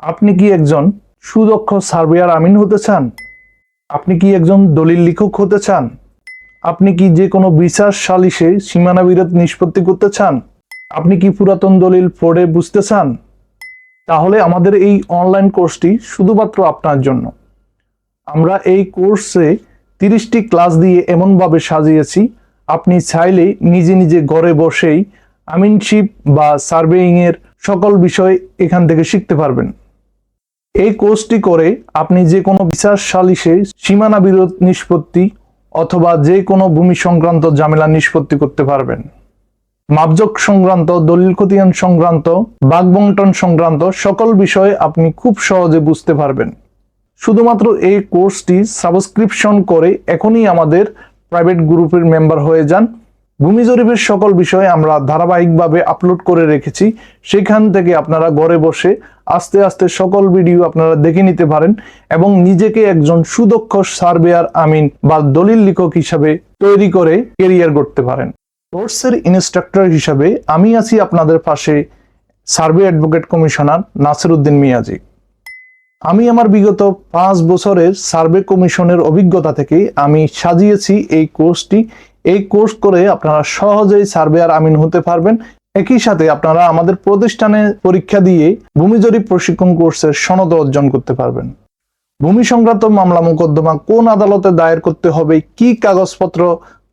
আপনি কি একজন সুদক্ষ সার্ভেয়ার আমিন হতে চান? আপনি কি একজন দলিল লেখক হতে চান? আপনি কি যে কোনো বিচার সালিসে সীমানা বিরোধ নিষ্পত্তি করতে চান? আপনি কি পুরাতন দলিল পড়ে বুঝতে চান? তাহলে আমাদের এই অনলাইন কোর্সটি শুধুমাত্র আপনার জন্য। আমরা এই কোর্সে 30টি ক্লাস দিয়ে এমনভাবে সাজিয়েছি, আপনি চাইলে নিজে নিজে ঘরে বসেই আমিনশিপ বা সার্ভেইং এর সকল বিষয় এখান থেকে শিখতে পারবেন। এই কোর্সটি করে আপনি যে কোনো বিচার সালিসে সীমানা বিরোধ নিষ্পত্তি অথবা যে কোনো ভূমি সংক্রান্ত ঝামেলা নিষ্পত্তি করতে পারবেন। মাপজোক সংক্রান্ত, দলিল খতিয়ান সংক্রান্ত, ভাগ বণ্টন সংক্রান্ত সকল বিষয়ে আপনি খুব সহজে বুঝতে পারবেন। শুধুমাত্র এই কোর্সটি সাবস্ক্রিপশন করে এখনই আমাদের প্রাইভেট গ্রুপের মেম্বার হয়ে যান। ভূমি জরিপের সকল বিষয় আমরা ধারাবাহিকভাবে আপলোড করে রেখেছি, সেখান থেকে আপনারা ঘরে বসে আস্তে আস্তে সকল ভিডিও আপনারা দেখে নিতে পারেন এবং নিজেকে একজন সুদক্ষ সার্ভেয়ার আমিন বা দলিল লেখক হিসাবে তৈরি করে ক্যারিয়ার গড়তে পারেন। কোর্সের ইনস্ট্রাক্টর হিসাবে আমি আছি আপনাদের পাশে, survey advocate commissioner Nasir Uddin Miyaji. আমি আমার বিগত 5 বছরের সার্ভে কমিশনের অভিজ্ঞতা থেকে আমি সাজিয়েছি এই কোর্সটি। এই কোর্স করে আপনারা সহজেই সার্ভেয়ার আমিন হতে পারবেন। একই সাথে আপনারা আমাদের প্রতিষ্ঠানে পরীক্ষা দিয়ে ভূমি জরিপ প্রশিক্ষণ কোর্সের সনদ অর্জন করতে পারবেন। ভূমি সংক্রান্ত মামলা মোকদ্দমা কোন আদালতে দায়ের করতে হবে, কি কাগজপত্র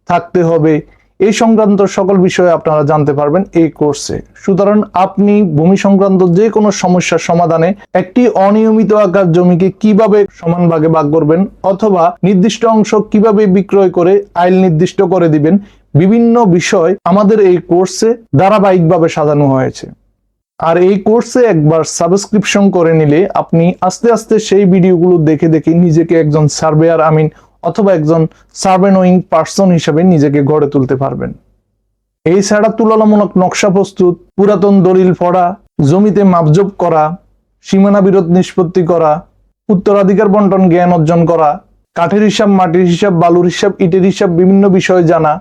থাকতে হবে, এই সংক্রান্ত সকল বিষয়ে আপনারা জানতে পারবেন এই কোর্সে। সুতরাং আপনি ভূমি সংক্রান্ত যে কোনো সমস্যার সমাধানে একটি অনিয়মিত আকার জমিকে কিভাবে সমান ভাগে ভাগ করবেন অথবা নির্দিষ্ট অংশ কিভাবে বিক্রয় করে আইল নির্দিষ্ট করে দিবেন, বিভিন্ন বিষয় আমাদের এই কোর্সে ধারাবাহিকভাবে সাজানো হয়েছে। আর এই কোর্সে একবার সাবস্ক্রিপশন করে নিলে আপনি আস্তে আস্তে সেই ভিডিওগুলো দেখে দেখে নিজেকে একজন সার্ভেয়ার আমিন অথবা একজন সার্ভে নোয়িং পার্সন হিসেবে নিজেকে গড়ে তুলতে পারবেন। এই ছাড়া তুলনামূলক নকশা প্রস্তুত, পুরাতন দলিল পড়া, জমিতে মাপজোপ করা, সীমানা বিরোধ নিষ্পত্তি করা, উত্তরাধিকার বন্টন জ্ঞান অর্জন করা, কাঠের হিসাব, মাটির হিসাব, বালুর হিসাব, ইটের হিসাব, বিভিন্ন বিষয় জানা,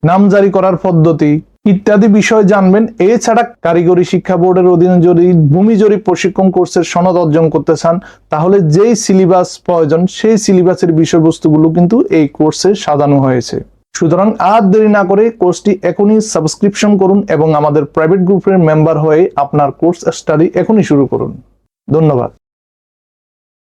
নামজারি করার পদ্ধতি ইত্যাদি বিষয় জানবেন। এছাড়া কারিগরি শিক্ষা বোর্ডের অধীনে যদি ভূমি জরিপ প্রশিক্ষণ কোর্সের সনদ অর্জন করতে চান, তাহলে যেই সিলেবাস প্রয়োজন সেই সিলেবাসের বিষয়বস্তুগুলো কিন্তু এই কোর্সে সাজানো হয়েছে। সুতরাং আর দেরি না করে কোর্সটি এখনই সাবস্ক্রিপশন করুন এবং আমাদের প্রাইভেট গ্রুপের মেম্বার হয়ে আপনার কোর্স স্টাডি এখনই শুরু করুন। ধন্যবাদ।